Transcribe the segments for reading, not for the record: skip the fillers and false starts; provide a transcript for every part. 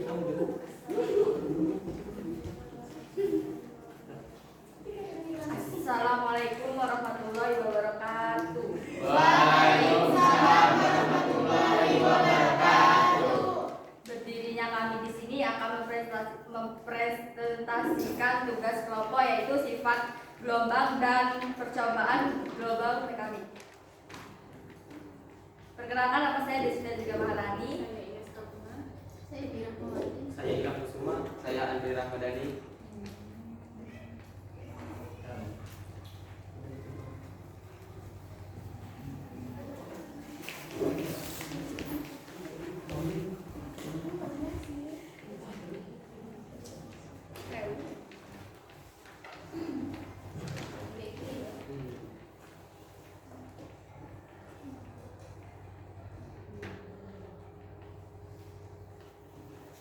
Assalamualaikum warahmatullahi wabarakatuh. Waalaikumsalam warahmatullahi wabarakatuh. Berdirinya kami di sini akan mempresentasikan tugas kelompok, yaitu sifat gelombang dan percobaan gelombang PKB. Perkenalkan, nama saya Desina Juga Maharani. Saya Ilham Kusuma. Saya Andri Rahmadani.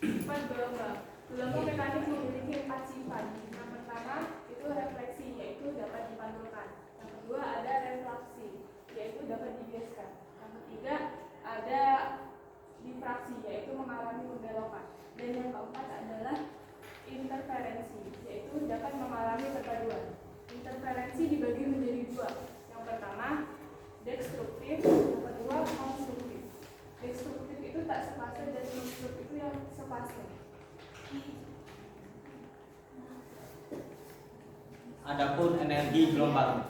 Sifat gelombang. Gelombang mekanik memiliki 4 sifat. Yang pertama itu refleksi, yaitu dapat dipantulkan. Yang kedua ada refraksi, yaitu dapat dibiaskan. Yang ketiga ada difraksi, yaitu mengalami pembelokan. Dan yang keempat adalah interferensi, yaitu dapat mengalami perpaduan. Interferensi dibagi menjadi dua. Yang pertama destruktif, yang kedua konstruktif. Destruktif itu tak sepase dan konstruktif itu yang sepase. Adapun energi gelombang.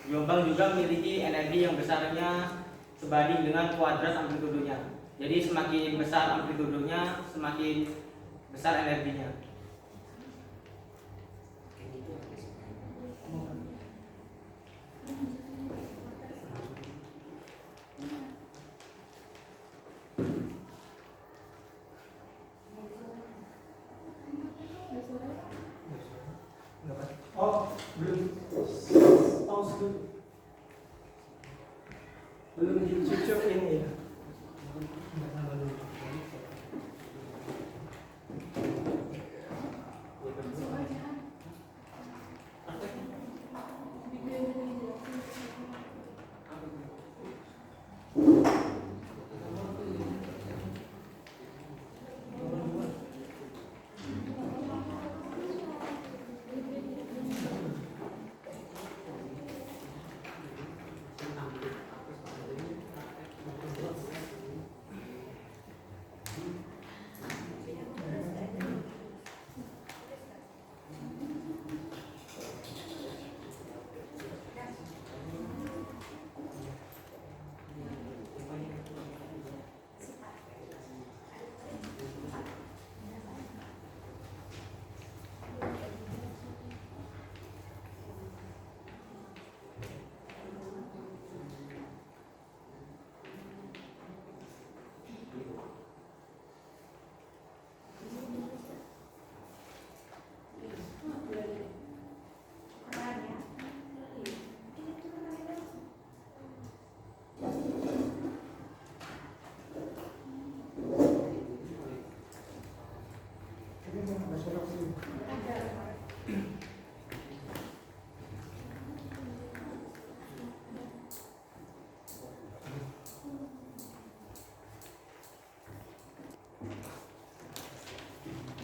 Gelombang juga memiliki energi yang besarnya sebanding dengan kuadrat amplitudenya. Jadi semakin besar amplitudenya, semakin besar energinya. Oh, belum. Pause dulu. Belum dicucuk ini ya.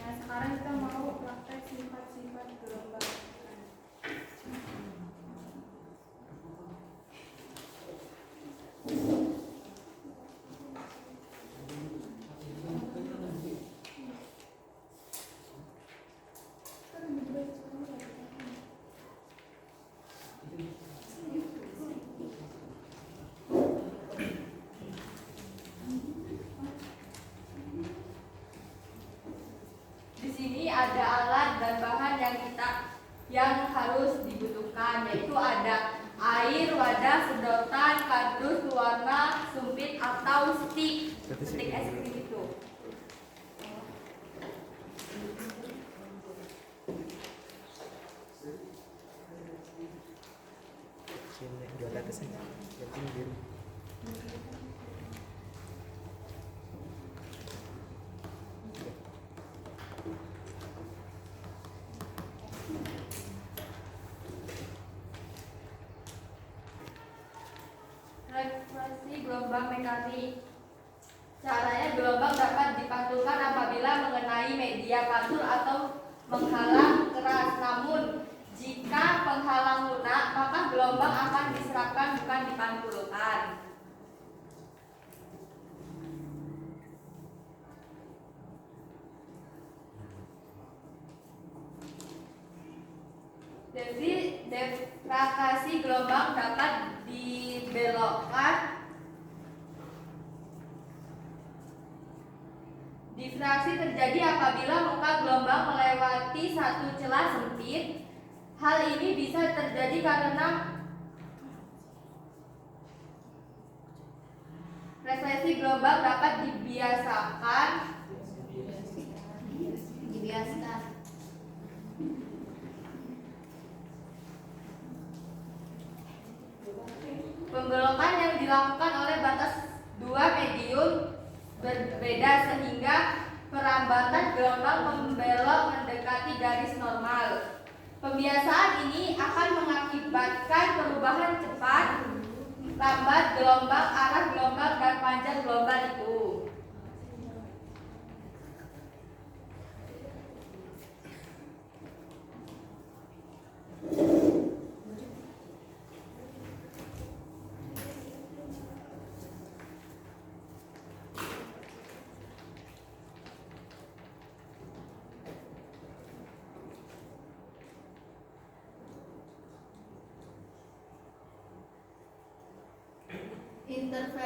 Nah, sekarang kita mau praktek sifat-sifat gelombang. Di sini ada alat dan bahan yang harus dibutuhkan, yaitu ada air, wadah, sedotan, kardus, warna, sumpit atau stik es krim itu. Refleksi gelombang mekanik. Caranya, gelombang dapat dipantulkan apabila mengenai media pantul atau menghalang keras. Namun jika penghalang lunak, maka gelombang akan diserapkan bukan dipantulkan. Difraksi gelombang dapat dibelokkan. Difraksi terjadi apabila muka gelombang melewati satu celah sempit. Hal ini bisa terjadi karena refleksi gelombang dapat dibiasakan. Pembelokan yang dilakukan oleh batas dua medium berbeda sehingga perambatan gelombang membelok mendekati garis normal. Pembiasaan ini akan mengakibatkan perubahan cepat, lambat gelombang, arah gelombang, dan panjang gelombang itu.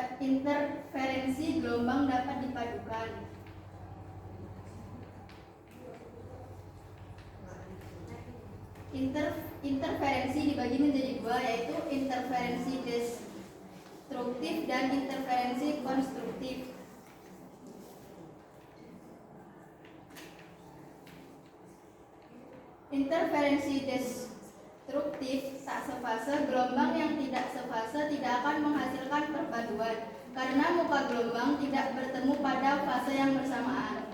Interferensi gelombang dapat dipadukan. Interferensi dibagi menjadi dua, yaitu interferensi destruktif dan interferensi konstruktif. Interferensi destruktif tak sefase. Gelombang yang tidak sefase tidak akan menghasilkan perpaduan karena muka gelombang tidak bertemu pada fase yang bersamaan.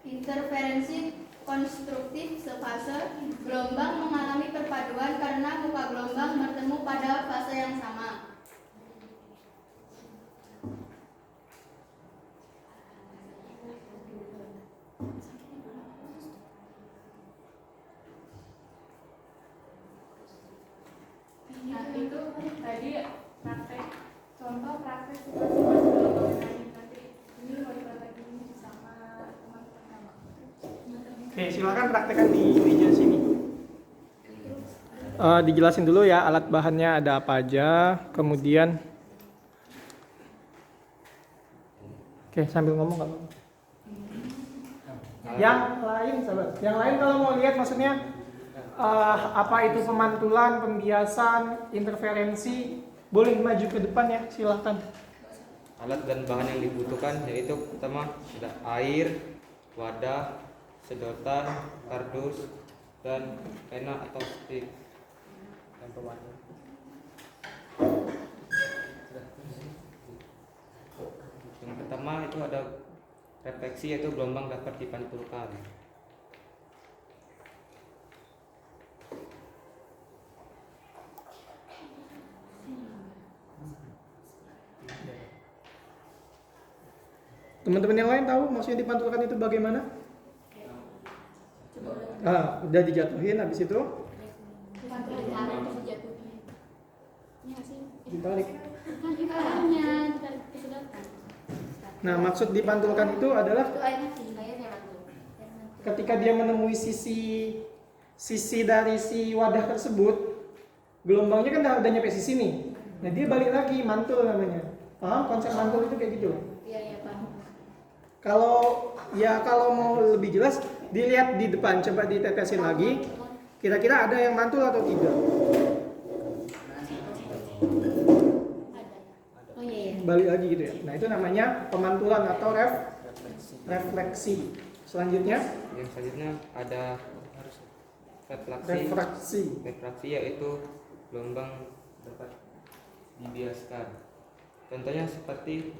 Interferensi konstruktif sefase. Gelombang mengalami perpaduan karena muka gelombang bertemu pada fase yang sama. Nah, itu tadi praktek contoh praktek situasi gelombang mekanik. Nanti ini mau dipraktekin sama teman-teman. Oke, silakan praktekkan di meja sini. Dijelasin dulu ya alat bahannya ada apa aja, kemudian oke sambil ngomong nggak apa-apa. Yang lain sahabat, yang lain kalau mau lihat maksudnya apa itu pemantulan, pembiasan, interferensi, boleh maju ke depan ya, silakan. Alat dan bahan yang dibutuhkan yaitu pertama ada air, wadah, sedotan, kardus, dan pena atau stick dan pewarna. Yang pertama itu ada refleksi, yaitu gelombang dapat dipantulkan. Teman-teman yang lain tahu maksudnya dipantulkan itu bagaimana? Udah dijatuhin, habis itu ditarik. Nah, maksud dipantulkan itu adalah ketika dia menemui sisi dari si wadah tersebut, gelombangnya kan udah nyampe sisi nih. Nah, dia balik lagi, mantul namanya. Paham konsep mantul itu kayak gitu? Iya, paham. Kalau mau lebih jelas, dilihat di depan, coba ditetesin lagi. Kira-kira ada yang mantul atau tidak? Oh iya. Balik lagi gitu ya. Nah, itu namanya pemantulan atau refleksi. Selanjutnya, Yang selanjutnya ada refraksi. Refraksi yaitu gelombang dapat dibiaskan. Contohnya seperti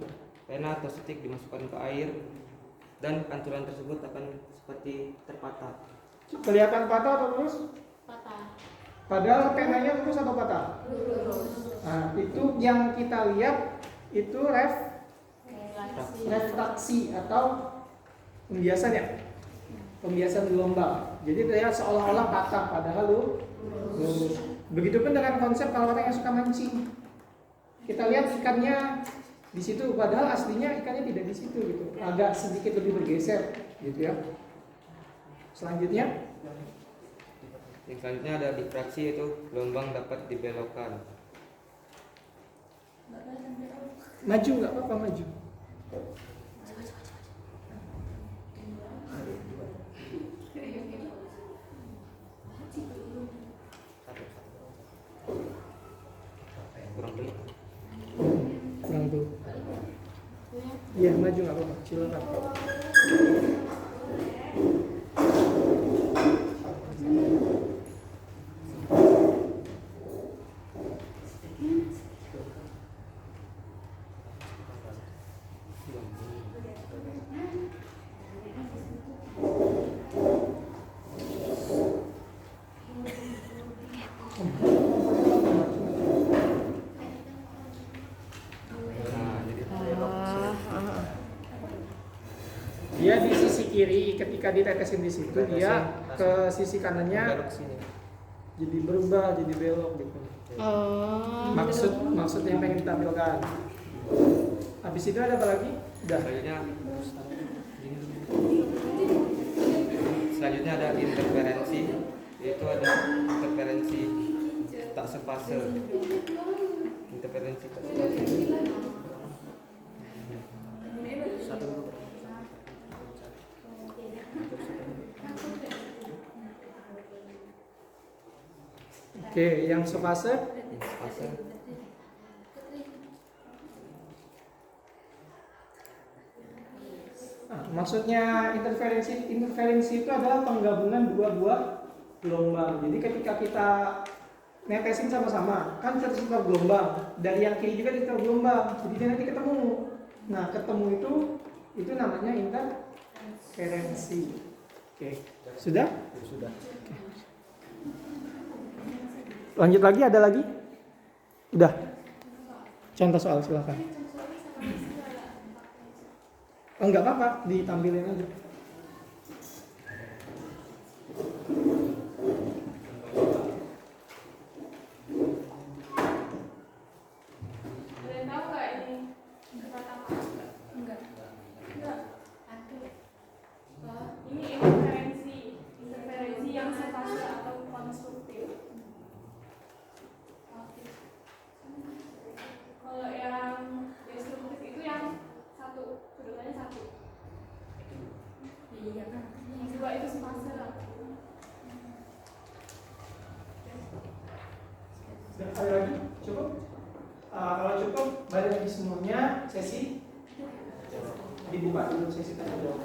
pena atau stik dimasukkan ke air dan pantulan tersebut akan seperti terpatah. Kelihatan patah atau lurus? Patah. Padahal penanya lurus atau patah? Lurus. Nah, itu yang kita lihat itu refraksi atau pembiasan ya, pembiasan gelombang. Jadi dia seolah-olah patah padahal lurus. Begitupun dengan konsep kalau orang yang suka mancing, kita lihat ikannya di situ padahal aslinya ikannya tidak di situ gitu, agak sedikit lebih bergeser gitu ya. Selanjutnya Yang selanjutnya ada difraksi, yaitu gelombang dapat dibelokkan. maju nggak apa-apa maju. Kurang beli. Kurang tuh. Iya maju nggak apa-apa, silakan. Nah, jadi Dia di sisi kiri, ketika ditetesin di situ dia ke sisi kanannya belok sini. jadi berubah, jadi belok gitu. Maksud yang pengen ditampilkan. Habis itu ada apa lagi? Udah. Selanjutnya ada interferensi, yaitu ada interferensi tak sepase. Interferensi tak sepase. Oke, yang sepase Sepase. maksudnya interferensi itu adalah penggabungan dua buah gelombang. Jadi ketika kita netesin sama-sama, kan tercipta gelombang. Dari yang kiri juga tercipta gelombang. Jadi dia nanti ketemu. Nah, ketemu itu namanya interferensi. Oke. Sudah? Sudah. Lanjut lagi, ada lagi? Udah. Contoh soal silakan. Oh, enggak apa-apa, ditampilin aja. Ada yang tahu nggak ini kata apa? Enggak. Ini interferensi yang sepase atau konstruktif. Kalau yang destruktif itu yang satu, sudutannya satu. Iya kan? Yang dua itu sepase. Ada lagi? Cukup? Kalau cukup, balik lagi semuanya sesi dibuka dulu sesi tanya jawab.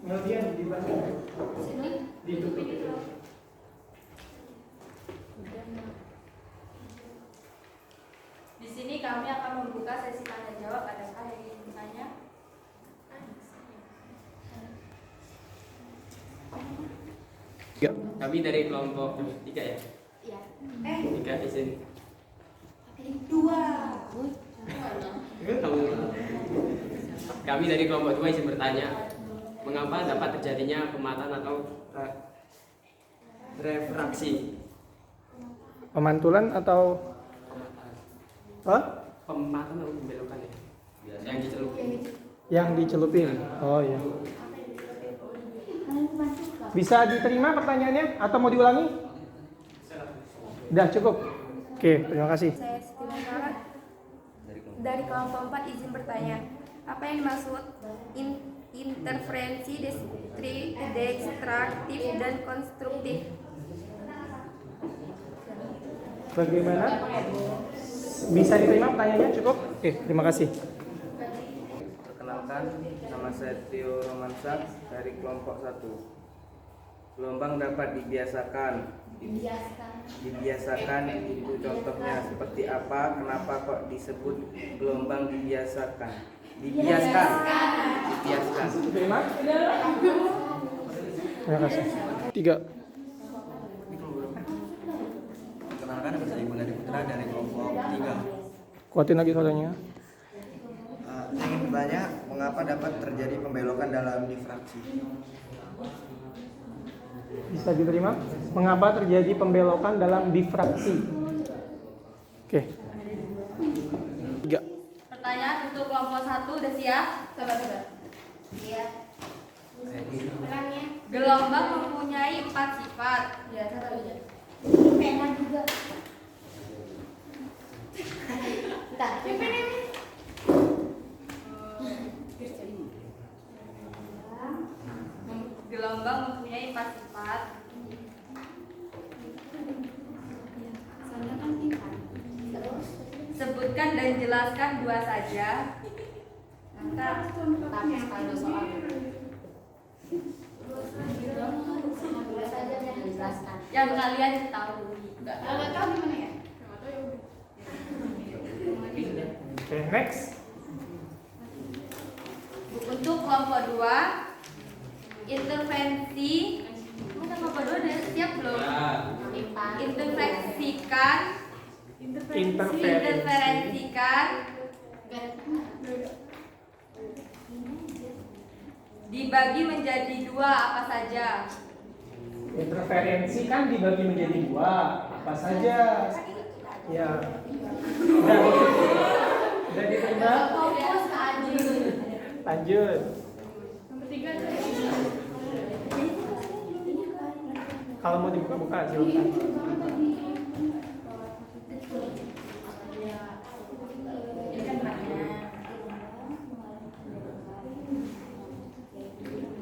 Kemudian dibaca, ditutup itu. Di sini kami akan membuka sesi tanya jawab. Adakah yang ingin bertanya? Kami dari kelompok 3 ya? Iya. 3 di sini. Kami dari kelompok 2 izin bertanya, mengapa dapat terjadinya pemataan atau refraksi? Pemantulan atau Pemataan. Pemataan atau pembelokan ya? Yang dicelupin. yang dicelupin? Oh iya. Bisa diterima pertanyaannya atau mau diulangi? Udah cukup. Oke, terima kasih. Saya Siti Mentara dari kelompok 4 izin bertanya. Apa yang dimaksud interferensi destruktif dan konstruktif? Bagaimana? Bisa diterima pertanyaannya cukup? Oke, terima kasih. Perkenalkan, nama saya Tio Romansyah dari kelompok 1. Gelombang dapat dibiasakan Dibiasakan itu contohnya seperti apa? Kenapa kok disebut gelombang dibiasakan? Dibiaskan. Terima. Terima kasih. 3. Perkenalkan, nama saya Ibu Nadi Putra dari kelompok 3. Kuatin lagi suaranya. Saya ingin bertanya, mengapa dapat terjadi pembelokan dalam difraksi? Bisa diterima? Mengapa terjadi pembelokan dalam difraksi? Oke. 3. Pertanyaan untuk kelompok 1 udah siap? Coba. Iya. Gelombang mempunyai 4 sifat. Ya, satu aja. Pena juga. Bentar, ini. Gelombang mempunyai 4 sifat. Sebutkan dan jelaskan 2 saja. Tapi kalau soal yang kalian tahu. Enggak tahu di mana ya? Oke, next. Untuk kelompok 2, intervensi. Untuk kelompok 2 udah siap belum? Interferensikan dibagi menjadi 2 apa saja? Interferensi kan dibagi menjadi 2. Apa saja? Ya. Udah diterima? Fokus ke Aji. Lanjut. Nomor 3 aja. Kalau mau dibuka-buka silakan.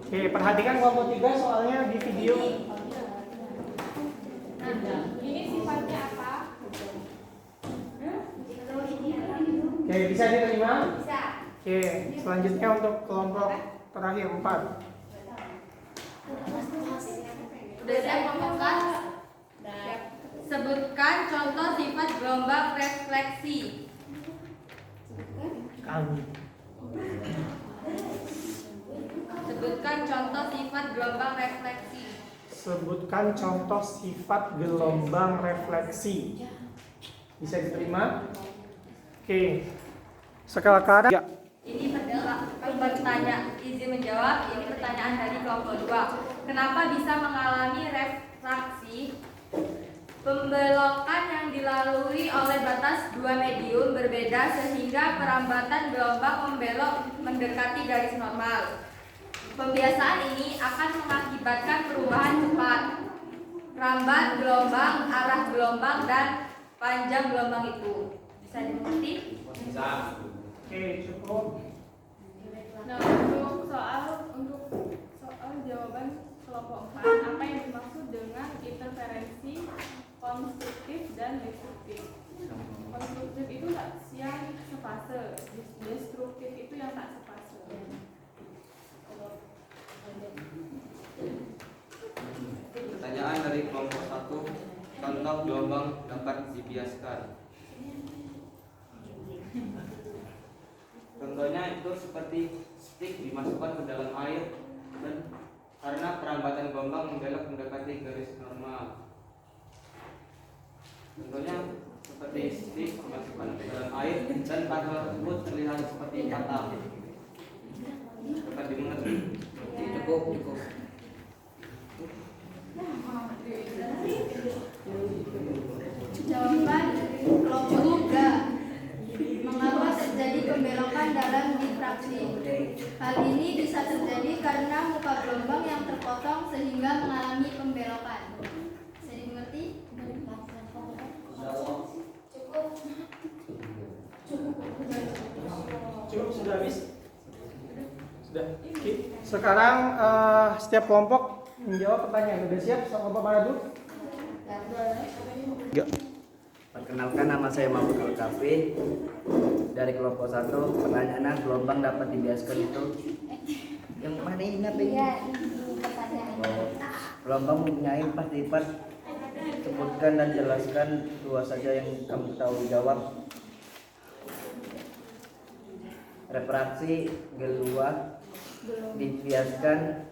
Oke, perhatikan kelompok 3 soalnya di video. Ini sifatnya apa? Oke, bisa diterima? Bisa. Oke, selanjutnya untuk kelompok terakhir 4. Udah siap kelompok 4? Sebutkan contoh sifat gelombang refleksi. Kami. Sebutkan contoh sifat gelombang refleksi. Sebutkan contoh sifat gelombang refleksi. Bisa diterima? Oke. Sekarang ya. Ini pertanyaan izin menjawab. Ini pertanyaan dari kelompok 2. Kenapa bisa mengalami refraksi? Pembelokan yang dilalui oleh batas 2 medium berbeda sehingga perambatan gelombang membelok mendekati garis normal. Pembiasaan ini akan mengakibatkan perubahan cepat, rambat gelombang, arah gelombang, dan panjang gelombang itu. Bisa dimengerti? Bisa. Oke, cukup. Nah, untuk soal jawaban kelompok 4, apa yang dimaksud dengan interferensi konstruktif dan destruktif? Konstruktif itu yang sefase, destruktif itu yang tak sefase. Pertanyaan dari kelompok 1, contoh gelombang dapat dibiaskan. Contohnya itu seperti stik dimasukkan ke dalam air dan karena perambatan gelombang membelok mendekati garis normal. Contohnya seperti stik dimasukkan ke dalam air dan partikel tersebut terlihat seperti patah. Dapat dimengerti? Cukup. Jawaban kelompok 3. Mengapa terjadi pembelokan dalam difraksi? Hal ini bisa terjadi karena muka gelombang yang terpotong sehingga mengalami pembelokan. Bisa dimengerti? Cukup, sudah habis? Sudah. Oke. Sekarang setiap kelompok menjawab pertanyaan. Sudah siap? Kelompok mana dulu? Perkenalkan, nama saya Mahmud Al-Kafi dari kelompok 1. Pertanyaannya, gelombang dapat dibiaskan itu yang mana ini? Apa ini? Gelombang mempunyai 4 sifat. Sebutkan dan jelaskan dua saja yang kamu tahu. Jawab. Refraksi, geluah, dibiaskan,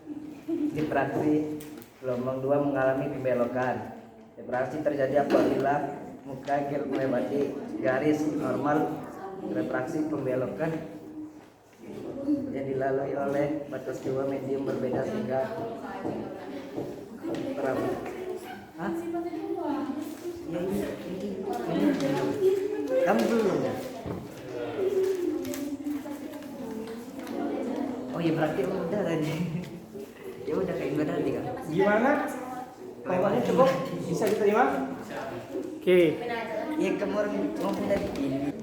difraksi. Gelombang 2 mengalami pembelokan. Refraksi terjadi apabila muka gel melewati garis normal. Refraksi pembelokan yang dilalui oleh batas dua medium berbeda sehingga Hah? Kamu belum? Oh iya berarti udah tadi. Ya udah kayak gimana tadi Kak? Gimana? Jawabannya cukup? Bisa diterima? Oke. Iya kamu orang ngomong tadi ini.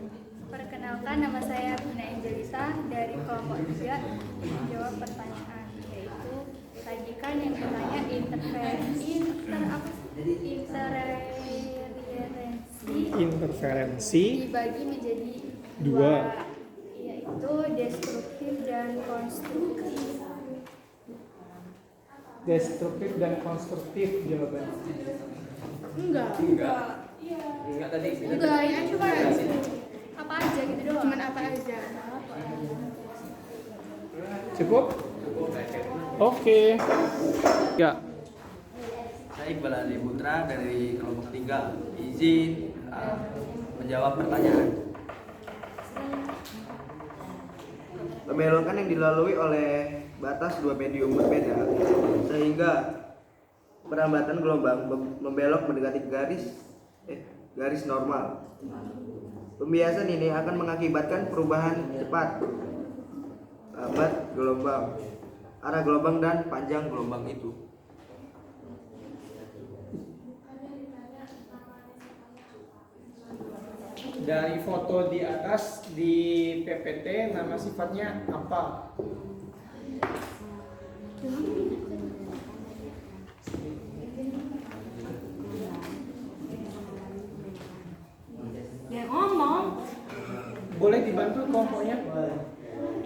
Perkenalkan, nama saya Buna Angelisa dari kelompok 3 menjawab pertanyaan, yaitu sajikan yang bertanya Interferensi dibagi menjadi Dua. yaitu destruktif dan konstruktif. destruktif dan konstruktif jawabannya. Enggak tadi. enggak, ini cuma apa aja gitu doang, cuman apa aja. Cukup? Oke. Ya. Saya Iqbal Adi Putra dari kelompok 3. Izin menjawab pertanyaan. Pembelokan yang dilalui oleh batas dua medium berbeda sehingga perlambatan gelombang membelok mendekati garis normal. Pembiasan ini akan mengakibatkan perubahan cepat lambat gelombang, arah gelombang dan panjang gelombang itu. Dari foto di atas di PPT nama sifatnya apa? Ya ngomong. Boleh dibantu kelompoknya?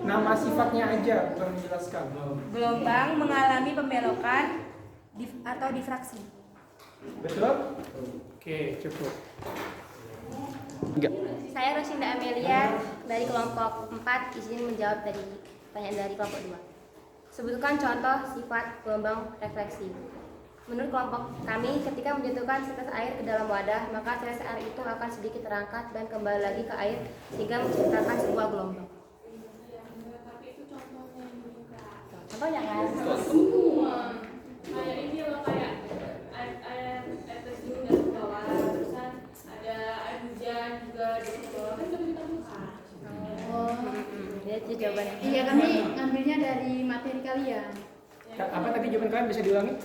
Nama sifatnya aja, bukan menjelaskan. Gelombang mengalami pembelokan atau difraksi. Betul? Oke, cukup. Enggak. Saya Rosinda Amelia dari kelompok 4 izin menjawab dari pertanyaan dari kelompok 2. Sebutkan contoh sifat gelombang refleksi. Menurut kelompok kami, ketika menjatuhkan setes air ke dalam wadah, maka setes air itu akan sedikit terangkat dan kembali lagi ke air sehingga menciptakan sebuah gelombang. Contohnya kan? Kayak ini loh, kayak air terjun dari bawah, terusan ada air hujan juga dari bawah, kan coba kita buka. Itu jawabannya. Iya, kami ngambilnya dari materi kalian. Apa tadi jawaban kalian, bisa diulangi?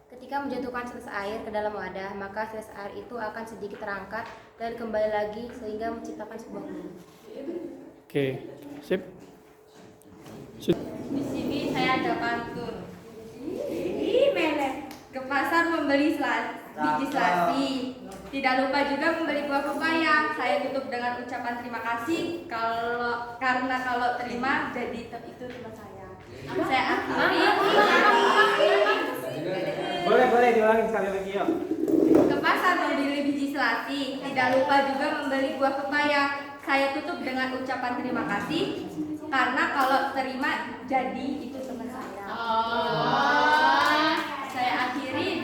Ketika menjatuhkan setes air ke dalam wadah, maka setes air itu akan sedikit terangkat dan kembali lagi sehingga menciptakan sebuah gelombang. Oke, sip. Di sini saya ada pantun. Ih, melet. Ke pasar membeli biji selasi. Tidak lupa juga membeli buah pepaya. Saya tutup dengan ucapan terima kasih karena kalau terima jadi itu teman saya. Saya akhiri. Boleh diulangi sekali lagi yuk. Ke pasar membeli biji selasi. Tidak lupa juga membeli buah pepaya. Saya tutup dengan ucapan terima kasih karena kalau terima jadi itu teman saya. Saya akhiri.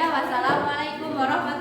Wassalamualaikum warahmatullahi wabarakatuh.